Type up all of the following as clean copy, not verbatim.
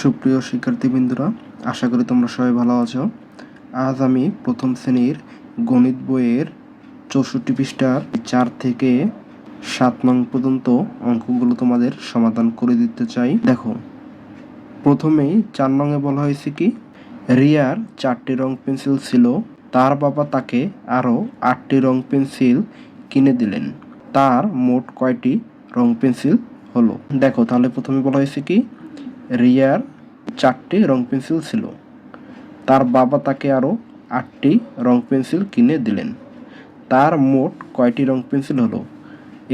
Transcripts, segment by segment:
সুপ্রিয় শিক্ষার্থীবৃন্দরা, আশা করি তোমরা সবাই ভালো আছো। আজ আমি প্রথম শ্রেণীর গণিত বইয়ের 64 পৃষ্ঠার 4 থেকে 7 নং পর্যন্ত অঙ্কগুলো তোমাদের সমাধান করে দিতে চাই। দেখো, প্রথমেই 4 নংয়ে বলা হয়েছে কি, রিয়ার 4টি রং পেন্সিল ছিল, তার বাবা তাকে আরও 8টি রং পেন্সিল কিনে দিলেন। তার মোট কয়টি রং পেন্সিল হলো? দেখো, তাহলে প্রথমে বলা হয়েছে কি, রিয়ার 4টি রং পেন্সিল ছিল, তার বাবা তাকে আরও 8টি রং পেন্সিল কিনে দিলেন। তার মোট কয়টি রং পেন্সিল হলো?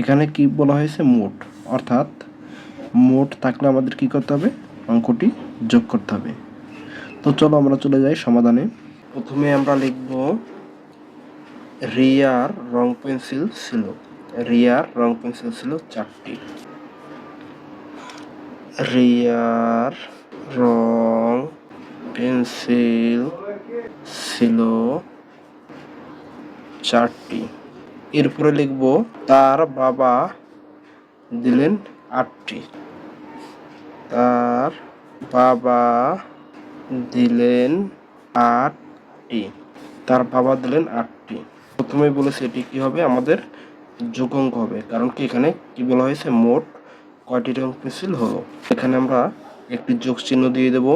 এখানে কি বলা হয়েছে? মোট, অর্থাৎ মোট থাকলে আমাদের কি করতে হবে? অঙ্কটি যোগ করতে হবে। তো চলো আমরা চলে যাই সমাধানে। প্রথমে আমরা লিখব রিয়ার রং পেন্সিল ছিল। রিয়ার রং পেন্সিল ছিল 4টি। রিয়ার রং পেন্সিল ছিল 4টি। এরপরে লিখব তার বাবা দিলেন 8টি। তার বাবা দিলেন 8টি। তার বাবা দিলেন 8টি। প্রথমে বলেছি এটি কি হবে? আমাদের যোগ অঙ্ক হবে, কারণ কি এখানে কি বলা হয়েছে? মোট কয়টি রং পেন্সিল হলো। এখানে আমরা একটি যোগ চিহ্ন দিয়ে দেব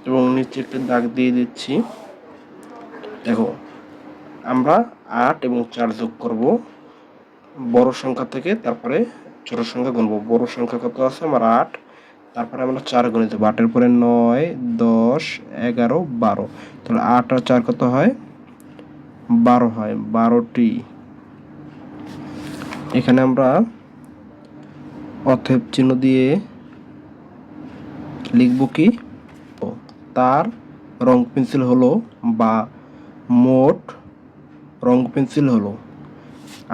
এবং নিচে একটি দাগ দিয়ে দিচ্ছি। দেখো, আমরা 8 এবং 4 যোগ করব বড় সংখ্যা থেকে, তারপরে ছোট সংখ্যা গুনবো। বড় সংখ্যা কত আছে? আমার 8, তারপরে আমরা 4 গুণে দেবো। 8-এর পরে 9, 10, 11, 12। তাহলে 8 আর 4 কত হয়? 12 হয়, 12টি। এখানে আমরা অতএব চিহ্ন দিয়ে লিখব কি, তার রং পেন্সিল হলো, বা মোট রং পেন্সিল হলো,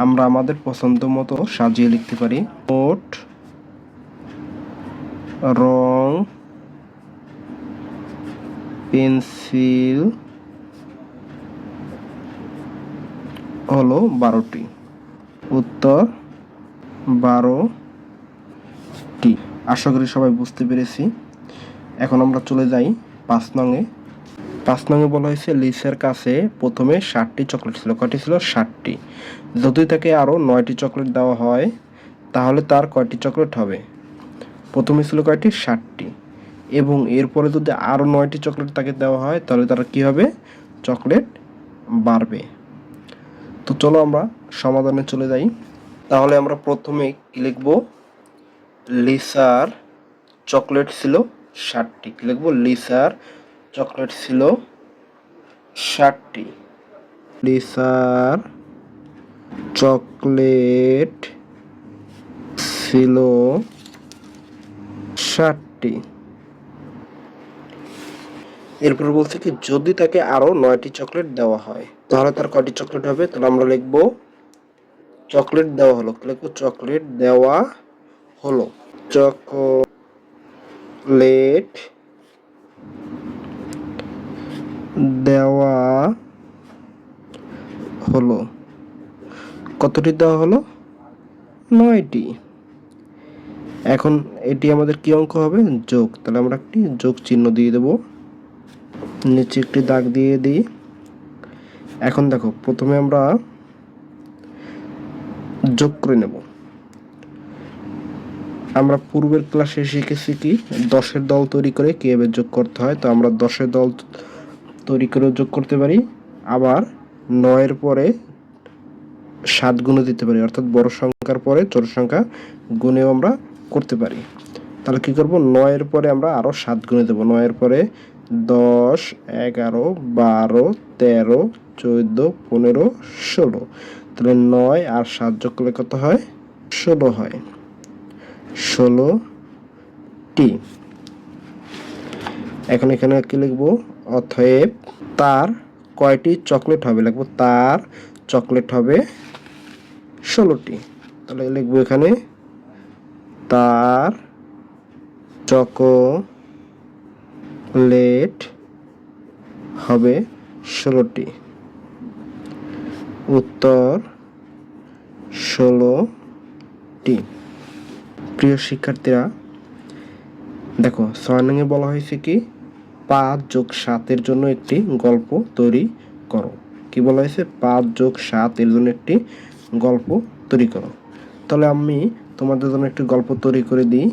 আমরা আমাদের পছন্দ মতো সাজিয়ে লিখতে পারি। মোট রং পেন্সিল হলো 12টি। উত্তর 12টি। আশা করি সবাই বুঝতে পেরেছি। এখন আমরা চলে যাই 5 নংয়ে। 5 নংয়ে বলা হয়েছে লিসার কাছে প্রথমে 60টি চকলেট ছিল। কয়টি ছিল? 60টি। যদি তাকে আরও 9টি চকলেট দেওয়া হয়, তাহলে তার কয়টি চকলেট হবে? প্রথমে ছিল কয়টি? 60টি। এবং এরপরে যদি আরও 9টি চকলেট তাকে দেওয়া হয়, তাহলে তার কি হবে? চকলেট বাড়বে। তো চলো আমরা সমাধানে চলে যাই। তাহলে আমরা প্রথমে কি লিখব? লিসার চকলেট ছিল 60টি। কি লিখব? লিসার চকলেট ছিল 60টি। লিসার চকলেট ছিল 60টি। এরপর বলছে কি, যদি তাকে আরো 9টি চকলেট দেওয়া হয়, তাহলে তার কয়টি চকলেট হবে? তাহলে আমরা লিখব চকলেট দেওয়া হলো। লিখব চকলেট দেওয়া হলো। চকলেট দেওয়া হলো। কতটি দেওয়া হলো? 9টি। এখন এটি আমাদের কি অঙ্ক হবে? যোগ। তাহলে আমরা একটি যোগ চিহ্ন দিয়ে দেব, নিচে একটি দাগ দিয়ে দিই। এখন দেখো, প্রথমে আমরা যোগ করে নেব। আমরা পূর্বের ক্লাসে শিখেছি কি, 10-এর দল তৈরি করে কিভাবে যোগ করতে হয়। তো আমরা 10-এর দল তৈরি করে যোগ করতে পারি, আবার 9-এর পরে 7 গুণে দিতে পারি, অর্থাৎ বড় সংখ্যার পরে ছোট সংখ্যা গুণেও আমরা করতে পারি। তাহলে কি করব? 9-এর পরে আমরা আরও 7 গুণে দেবো। 9-এর পরে 10, 11, 12, 13, 14, 15, 16। তাহলে 9 আর 7 যোগ করলে কত হয়? 16 হয়। 16টি। এখন এখানে কি লিখব? অতএব তার কয়টি চকলেট হবে? লিখব তার চকলেট হবে 16টি। তাহলে লিখব এখানে তার চকলেট হবে 16টি। উত্তর 16টি। প্রিয় শিক্ষার্থীরা, দেখো 6 নং এ বলা হয়েছে কি 5 যোগ 7 এর জন্য একটি গল্প তৈরি করো। কি বলা হয়েছে? 5 যোগ 7 এর জন্য একটি গল্প তৈরি করো। তাহলে আমি তোমাদের জন্য একটি গল্প তৈরি করে দিই,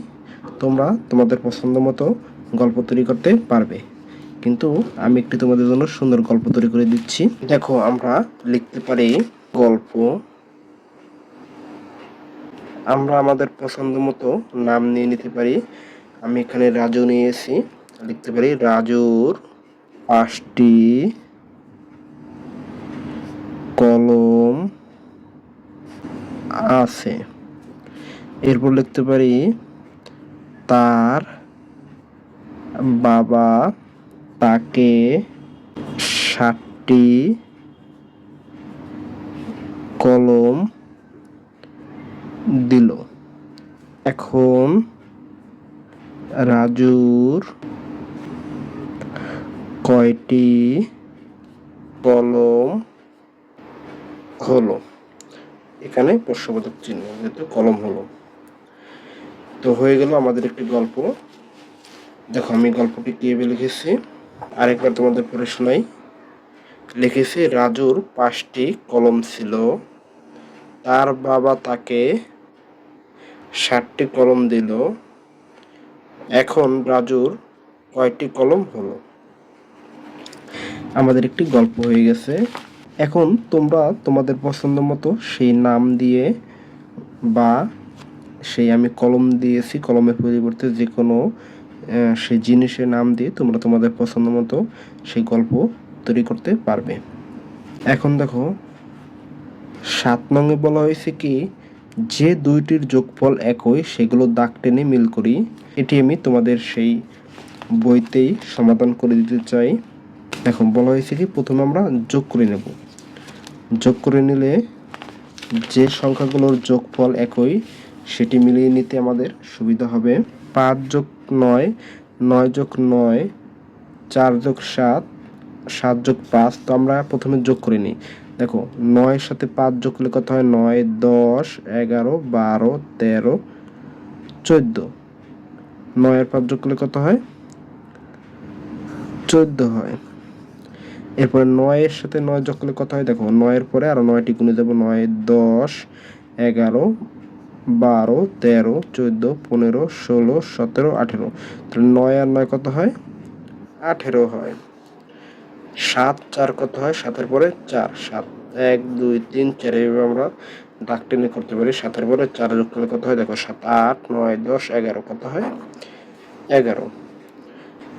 তোমরা তোমাদের পছন্দ মতো গল্প তৈরি করতে পারবে। কিন্তু আমি একটি তোমাদের জন্য সুন্দর গল্প তৈরি করে দিচ্ছি। দেখো আমরা লিখতে পারি গল্প, আমরা আমাদের পছন্দ মতো নাম নিয়ে নিতে পারি। আমি এখানে রাজু নিয়েছি, লিখতে পারি রাজুর 5টি কলম আছে। এরপর লিখতে পারি তার বাবা তাকে 7টি কলম দিল। এখন রাজুর কয়টি কলম হলো? এখানে প্রশ্নবোধক চিহ্ন, যেহেতু কলম হলো। তো হয়ে গেল আমাদের একটি গল্প। দেখো আমি গল্পটি কিভাবে লিখেছি আরেকবার তোমাদের পড়ে শোনাই। লিখেছি রাজুর 5টি কলম ছিল, তার বাবা তাকে 7টি কলম দিল। এখন রাজুর কয়টি কলম হলো? আমাদের একটি গল্প হয়ে গেছে। এখন তোমরা তোমাদের পছন্দ মতো সেই নাম দিয়ে বা সেই আমি কলম দিয়েছি, কলমের পরিবর্তে যে কোনো সেই জিনিসের নাম দিয়ে তোমরা তোমাদের পছন্দ মতো সেই গল্প তৈরি করতে পারবে। এখন দেখো 7 নংয়ে বলা হয়েছে কি যে দুইটির যোগফল একই সেগুলো দাগ টেনে মিল করি। এটি আমি তোমাদের সেই বইতেই সমাধান করে দিতে চাই। দেখো বলা হয়েছে কি প্রথমে আমরা যোগ করে নেব। যোগ করে নিলে যে সংখ্যাগুলোর যোগফল একই সেটি মিলিয়ে নিতে আমাদের সুবিধা হবে। 5 যোগ 9, 9 যোগ 9, 4 যোগ 7, 7 যোগ 5। তো আমরা প্রথমে যোগ করে নিই। দেখো 9 সাথে 5 যোগ করলে কত হয়? 9, 10, 11, 12, 13, 14। 9 আর 5 যোগ করলে কত হয়? 14 হয়। এরপরে 9 এর সাথে 9 যোগ করলে কত হয়? দেখো 9 এর পরে আরো 9টি গুণে দেব। 9, 10, 11, 12, 13, 14, 15, 16, 17, 18। তাহলে 9 আর 9 কত হয়? 18 হয়। 7 4 কত হয়? 7 এর পরে 4, 7, 1 2 3 4 এইভাবে আমরা দাগ টেনে করতে পারি। 7 এর পরে 4 যোগ করলে কত হয়? দেখো 7 8 9 10 11 কত হয়? 11।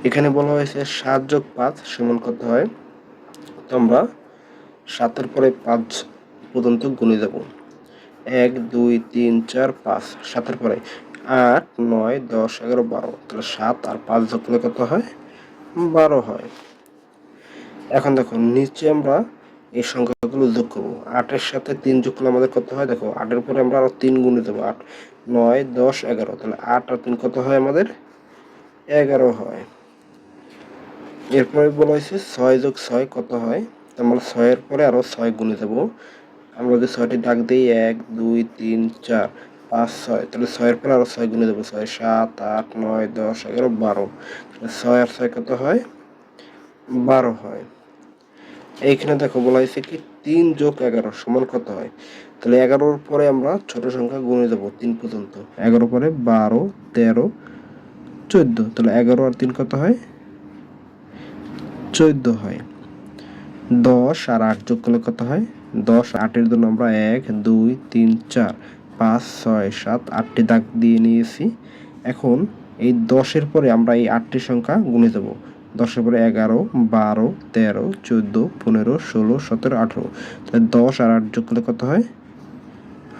এখানে বলা হয়েছে 7 যোগ 5 সমান কত হয়? তো আমরা 7 এর পরে 5 পর্যন্ত গুণে যাব। 1 2 3 4 5। 7 এর পরে 8 9 10 11 12। তাহলে 7 আর 5 যোগ করলে কত হয়? 12 হয়। এখন দেখো নিচে আমরা এই সংখ্যাগুলো যোগ করব। 8 এর সাথে 3 যোগ করলে আমাদের কত হয়? দেখো 8 এর পরে আমরা আরো 3 গুণে দেব। 8 9 10 11। তাহলে 8 আর 3 কত হয় আমাদের? 11 হয়। এরপরে বলা হয়েছে 6 যোগ 6 কত হয়? আমরা 6 এর পরে আরো 6 গুণে দেব। আমরা যদি 6টি দাগ দিই 1 2 3 4 5 6, তাহলে 6 এর পরে আরো 6 গুণে দেব। 6 7 8 9 10 11 12। তাহলে 6 আর 6 কত হয়? 12 হয়। এইখানে দেখো বলা হয়েছে কি 3 যোগ 11 সমান কত হয়? তাহলে 11-র পরে আমরা ছোট সংখ্যা গুণে দেব 3 পর্যন্ত। 11 পরে 12 13 14। তাহলে 11 আর 3 কত হয়? 14 হয়। 10 আর 8 যোগ করলে কত হয়? 10 8 এর জন্য আমরা 1 2 3 4 5 6 7 8টি দাগ দিয়ে নিয়েছি। এখন এই 10 এর পরে আমরা এই 8টি সংখ্যা গুণে দেব। 10 এর পরে 11 12 13 14 15 16 17 18। তাহলে 10 আর 8 যোগ করলে কত হয়?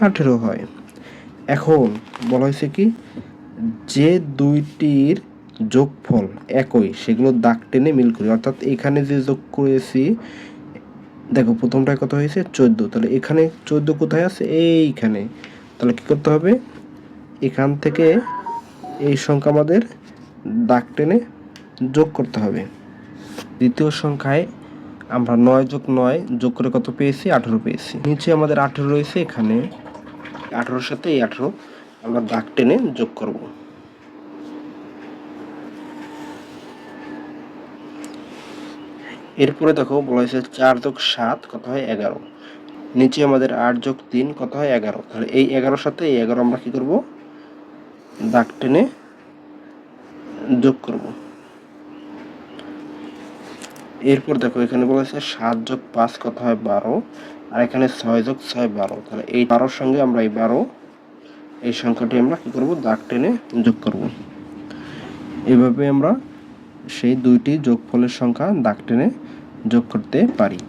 18 হয়। এখন বলা হয়েছে কি যে দুইটির যোগফল একই সেগুলো দাগ টেনে মিল করি। অর্থাৎ এখানে যে যোগ করেছি দেখো প্রথমটায় কত হয়েছে? 14। তাহলে এখানে 14 কোথায় আছে? এইখানে। তাহলে কি করতে হবে? এখান থেকে এই সংখ্যা আমাদের দাগ টেনে যোগ করতে হবে। দ্বিতীয় সংখ্যায় আমরা 9 যোগ 9 যোগ করে কত পেয়েছি? 18 পেয়েছি। নিচে আমাদের 18 রয়েছে, এখানে 18-র সাথে এই 18 আমরা দাগ টেনে যোগ করব। এরপরে দেখো বলা হয়েছে 4 যোগ 7 কত হয় 11। নিচে আমাদের 8 যোগ 3 কত হয় 11। তাহলে এই 11 সাথে এই 11 আমরা কি করব, দাগ টেনে যোগ করব। এরপর দেখো এখানে বলা হয়েছে 7 যোগ 5 কত হয় 12, আর এখানে 6 যোগ 6 12। তাহলে এই 12 সঙ্গে আমরা এই 12 এই সংখ্যাটি আমরা কি করব, দাগ টেনে যোগ করব। এভাবে আমরা সেই দুইটি যোগফলের সংখ্যা দাগ টেনে যোগ করতে পারি।